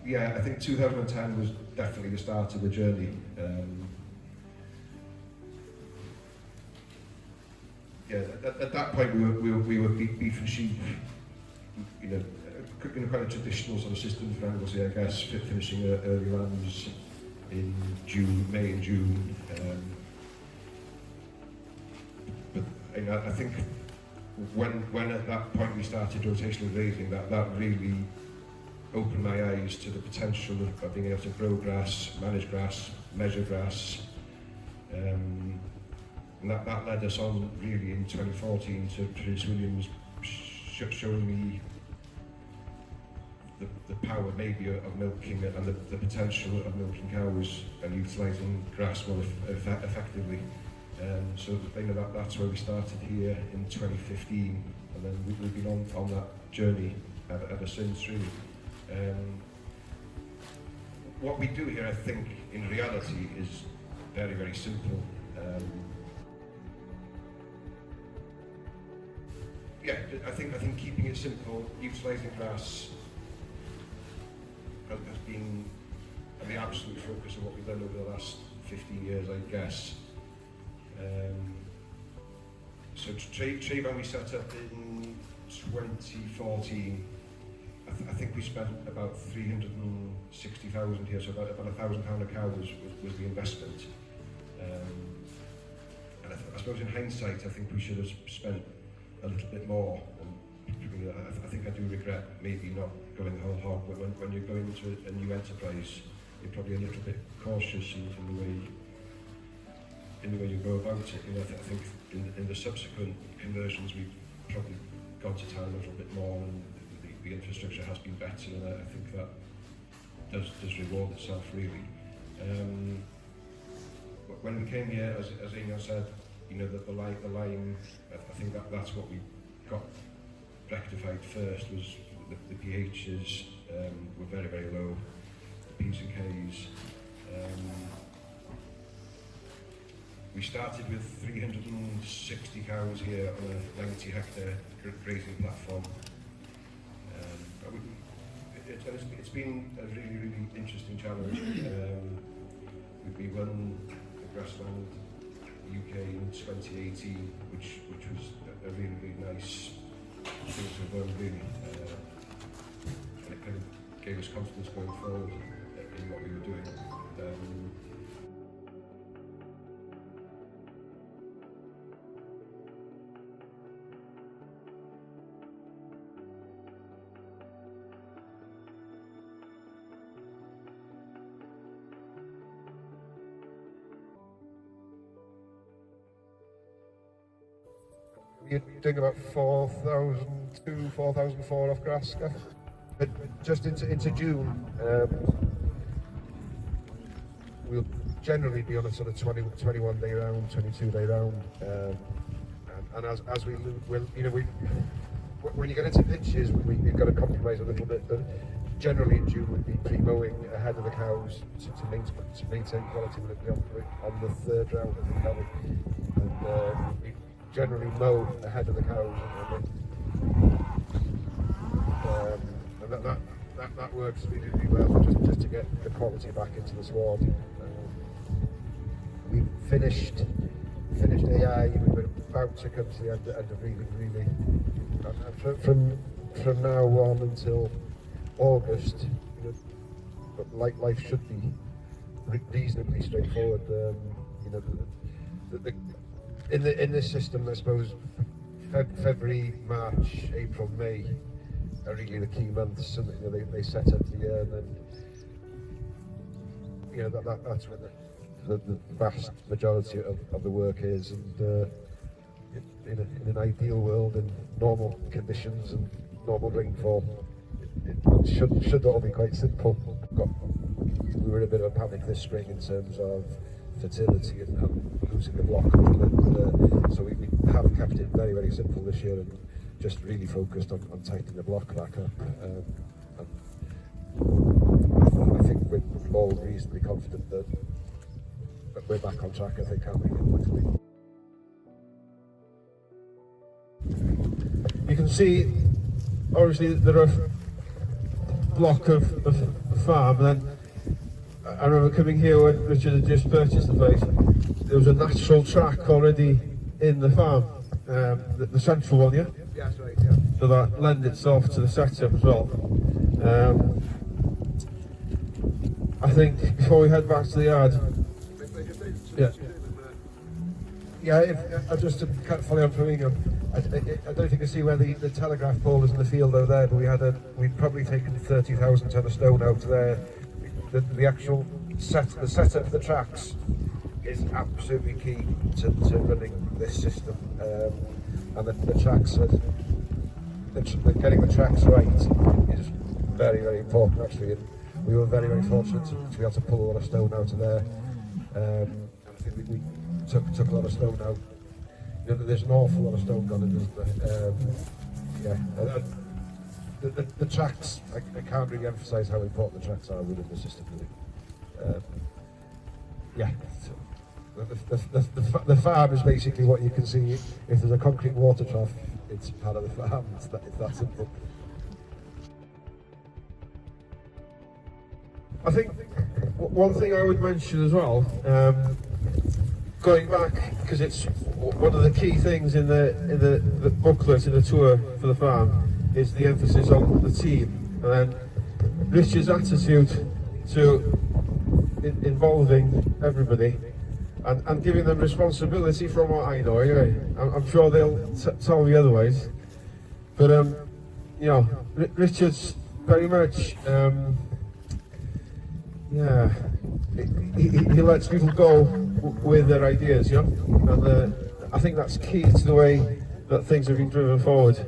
yeah, I think 2010 was definitely the start of the journey. Yeah, at that point we were beef and sheep, you know, quite a traditional sort of system for Anglesey, I guess, finishing early lambs in May and June. But you know, I think when at that point we started rotational grazing, that really opened my eyes to the potential of being able to grow grass, manage grass, measure grass. And that led us on really in 2014 to Prince William's showing me the power maybe of milking and the potential of milking cows and utilising grass more effectively. So you know, that's where we started here in 2015, and then we've been on that journey ever since, really. What we do here, I think, in reality, is very, very simple. Yeah, I think keeping it simple, utilising grass, has been the absolute focus of what we've done over the last 15 years, I guess. So Tre Ifan we set up in 2014. I think we spent about 360,000 here, so about £1,000 a cow was the investment. And I suppose in hindsight, I think we should have spent a little bit more. And I think I do regret maybe not going whole hog, but when you're going into a new enterprise, you're probably a little bit cautious in the way you go about it. You know, I think in the subsequent conversions we've probably gone to town a little bit more, and the infrastructure has been better, and I think that does reward itself really. When we came here, as Ian said, you know, the lime, I think that's what we got rectified first. Was the pHs were very, very low, the P's and K's. We started with 360 cows here on a 90 hectare grazing platform. It's been a really, really interesting challenge. We won the Grassland UK in 2018, which was a really, really nice thing to have won, really. And it kind of gave us confidence going forward in what we were doing. You're doing about 4,002, 4,004 off grass, but just into June, we'll generally be on a sort of 21 day round, 22 day round, and as we will, you know, when you get into pinches, we've got to compromise a little bit, but generally in June we'd be pre-mowing ahead of the cows to maintain quality on the third round of the cow, and we generally mow ahead of the cows, and that works really, really well just to get the quality back into the sward. We finished AI. We were about to come to the end of really, and from now on until August, you know, but life should be reasonably straightforward. You know, in this system, I suppose February, March, April, May are really the key months, and you know, they set up the year, and then you know that's when the vast majority of the work is. And in an ideal world, in normal conditions and normal rainfall, it should all be quite simple. We were in a bit of a panic this spring in terms of fertility and losing the block a little bit, but, so we have kept it very, very simple this year and just really focused on tightening the block back up. And I think we're all reasonably confident that we're back on track, I think, aren't we, luckily. You can see, obviously, block of the farm, and then I remember coming here when Richard had just purchased the place. There was a natural track already in the farm, the central one, yeah? Yeah, that's right, yeah. So that lends itself to the setup as well. I think before we head back to the yard, yeah. Yeah, just to follow on from Ingham, I don't think I see where the telegraph pole is in the field over there, but we'd probably taken 30,000 ton of stone out there. The actual setup of the tracks is absolutely key to running this system, and the tracks getting the tracks right is very, very important actually. And we were very, very fortunate to be able to pull a lot of stone out of there. And I think we took a lot of stone out. You know, there's an awful lot of stone gone in, isn't there? Yeah. The tracks, I can't really emphasise how important the tracks are within the system. Really. Yeah. So the farm is basically what you can see. If there's a concrete water trough, it's part of the farm. It's that simple. I think one thing I would mention as well, going back, because it's one of the key things in the booklet, in the tour for the farm, is the emphasis on the team, and then Richard's attitude to involving everybody and giving them responsibility from what I know anyway. I'm sure they'll tell me otherwise, but you know, Richard's very much yeah, he lets people go with their ideas, you know, and I think that's key to the way that things have been driven forward.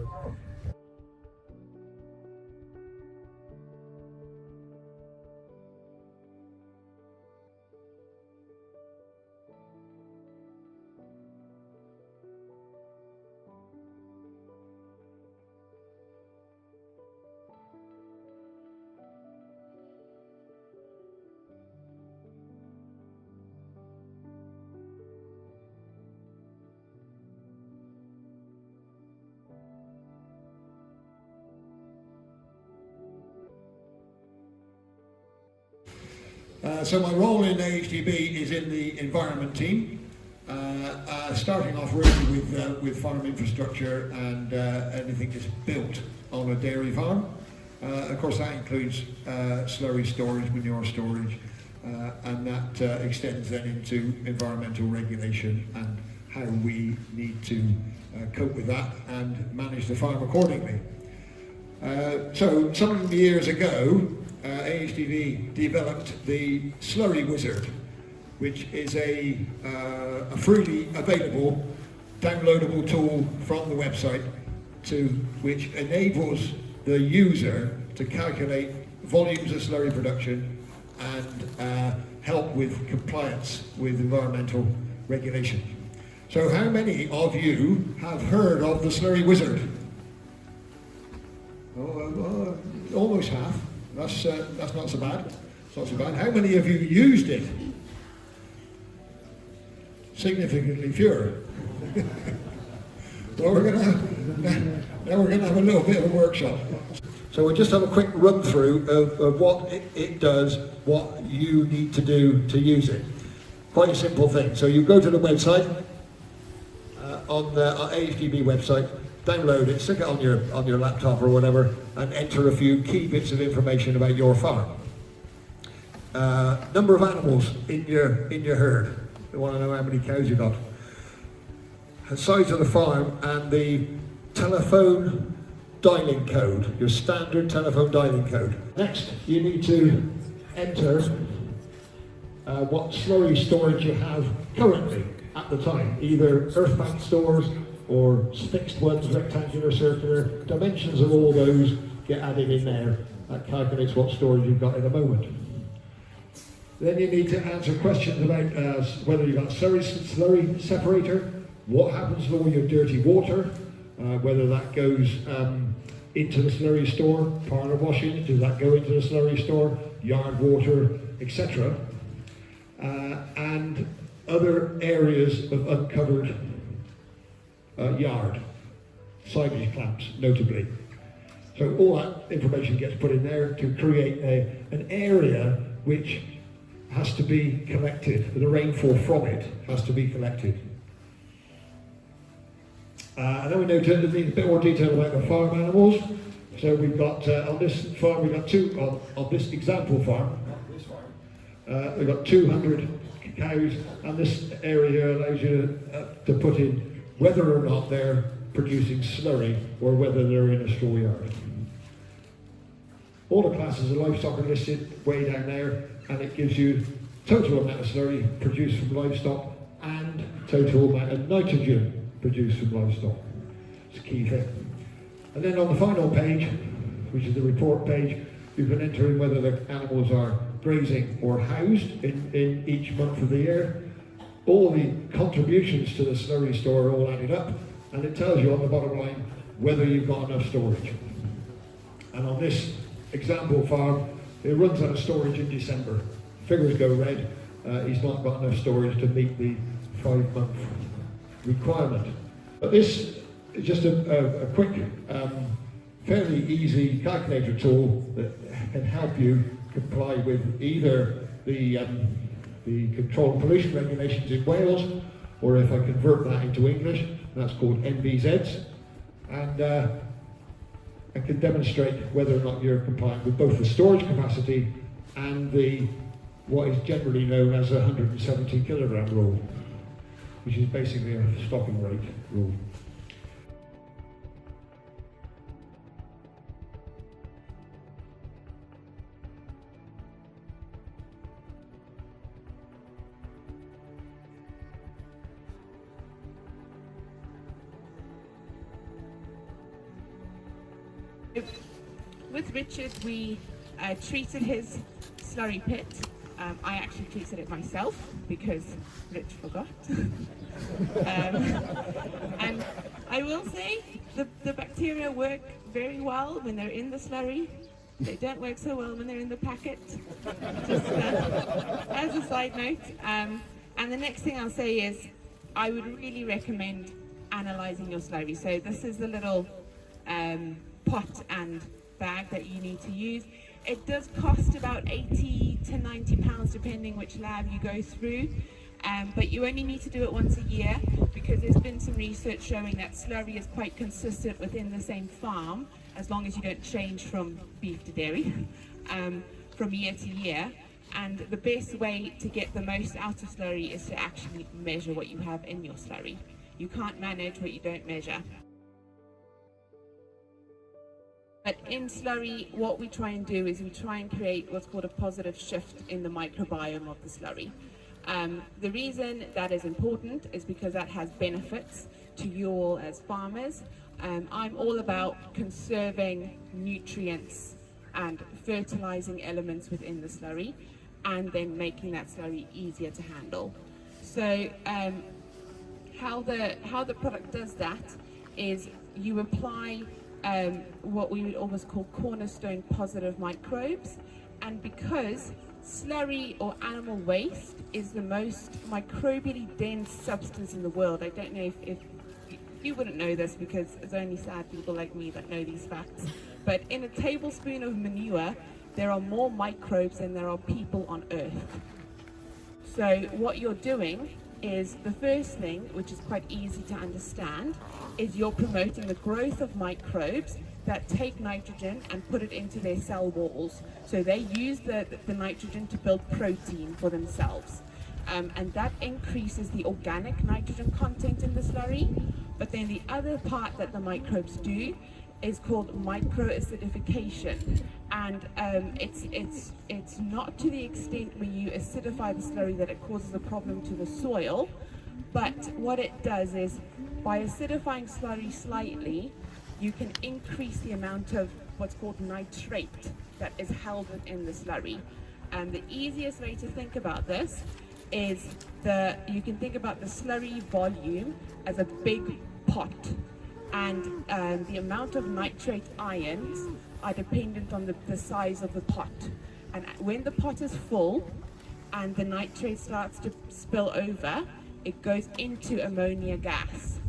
So my role in AHDB is in the environment team, starting off really with farm infrastructure and anything that's built on a dairy farm. Of course that includes slurry storage, manure storage, and that extends then into environmental regulation and how we need to cope with that and manage the farm accordingly. So some years ago, AHDV developed the Slurry Wizard, which is a freely available downloadable tool from the website which enables the user to calculate volumes of slurry production and help with compliance with environmental regulation. So how many of you have heard of the Slurry Wizard? Almost half. That's not so bad. It's not so bad. How many of you used it? Significantly fewer. Well, now we're going to have a little bit of a workshop. So we'll just have a quick run through of what it does, what you need to do to use it. Quite a simple thing. So you go to the website, on the AHDB website, download it, stick it on your laptop or whatever, and enter a few key bits of information about your farm. Number of animals in your herd. You want to know how many cows you got. The size of the farm and the telephone dialing code, your standard telephone dialing code. Next, you need to enter what slurry storage you have currently at the time, either earth bank stores or fixed ones, rectangular, circular. Dimensions of all those get added in there. That calculates what storage you've got in a moment. Then you need to answer questions about whether you've got slurry separator, what happens to all your dirty water, whether that goes into the slurry store, parlour washing, does that go into the slurry store, yard water, etc. And other areas of uncovered yard, silage clamps notably. So all that information gets put in there to create an area which has to be collected. The rainfall from it has to be collected. And then we need a bit more detail about the farm animals. So we've got, on this farm, we've got on this example farm, we've got 200 cows, and this area here allows you to put in whether or not they're producing slurry or whether they're in a straw yard. All the classes of livestock are listed way down there, and it gives you total amount of slurry produced from livestock and total amount of nitrogen produced from livestock. It's a key thing. And then on the final page, which is the report page, you can enter in whether the animals are grazing or housed in each month of the year. All the contributions to the slurry store are all added up, and it tells you on the bottom line whether you've got enough storage. And on this example farm, it runs out of storage in December. Figures go red. He's not got enough storage to meet the 5-month requirement. But this is just a quick, fairly easy calculator tool that can help you comply with either the control and pollution regulations in Wales, or if I convert that into English, that's called NVZs, and I can demonstrate whether or not you're compliant with both the storage capacity and what is generally known as a 170 kilogram rule, which is basically a stocking rate rule. With Richard, we treated his slurry pit. I actually treated it myself because Rich forgot. And I will say the bacteria work very well when they're in the slurry. They don't work so well when they're in the packet. Just as a side note. And the next thing I'll say is I would really recommend analysing your slurry. So this is the little pot and bag that you need to use. It does cost about 80 to 90 pounds depending which lab you go through, but you only need to do it once a year because there's been some research showing that slurry is quite consistent within the same farm as long as you don't change from beef to dairy from year to year. And the best way to get the most out of slurry is to actually measure what you have in your slurry. You can't manage what you don't measure. But in slurry, what we try and do is we try and create what's called a positive shift in the microbiome of the slurry. The reason that is important is because that has benefits to you all as farmers. I'm all about conserving nutrients and fertilizing elements within the slurry and then making that slurry easier to handle. So how the product does that is you apply what we would almost call cornerstone positive microbes, and because slurry or animal waste is the most microbially dense substance in the world. I don't know if you wouldn't know this because it's only sad people like me that know these facts, but in a tablespoon of manure there are more microbes than there are people on earth. So what you're doing is the first thing, which is quite easy to understand, is you're promoting the growth of microbes that take nitrogen and put it into their cell walls. So they use the nitrogen to build protein for themselves. And that increases the organic nitrogen content in the slurry. But then the other part that the microbes do is called microacidification. And it's not to the extent where you acidify the slurry that it causes a problem to the soil, but what it does is by acidifying slurry slightly, you can increase the amount of what's called nitrate that is held within the slurry. And the easiest way to think about this is you can think about the slurry volume as a big pot, and the amount of nitrate ions are dependent on the size of the pot. And when the pot is full and the nitrate starts to spill over, it goes into ammonia gas.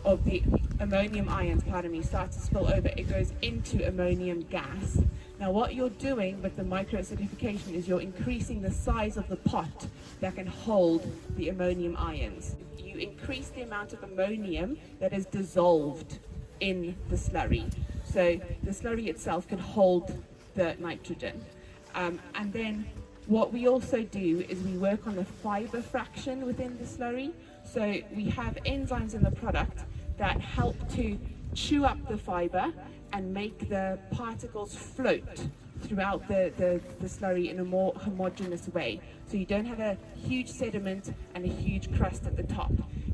of the ammonium ions, pardon me, start to spill over, it goes into ammonium gas. Now what you're doing with the microacidification is you're increasing the size of the pot that can hold the ammonium ions. You increase the amount of ammonium that is dissolved in the slurry. So the slurry itself can hold the nitrogen. And then what we also do is we work on the fiber fraction within the slurry. So we have enzymes in the product that help to chew up the fiber and make the particles float throughout the slurry in a more homogeneous way. So you don't have a huge sediment and a huge crust at the top.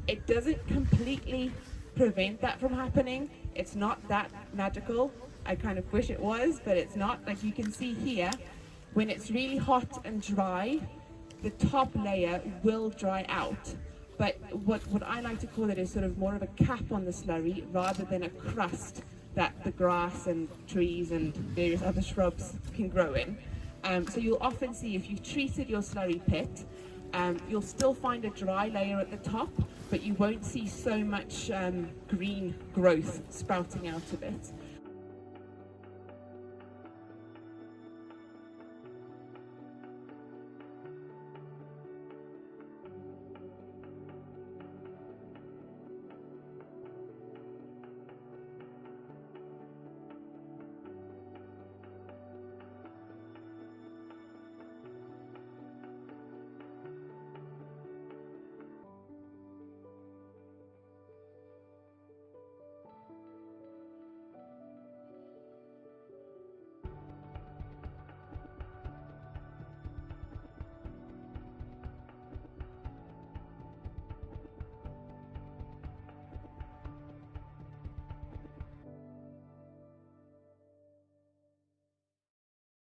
It doesn't completely prevent that from happening. It's not that magical. I kind of wish it was, but it's not. Like you can see here, when it's really hot and dry, the top layer will dry out. But what I like to call it is sort of more of a cap on the slurry rather than a crust that the grass and trees and various other shrubs can grow in. So you'll often see, if you've treated your slurry pit, you'll still find a dry layer at the top, but you won't see so much green growth sprouting out of it.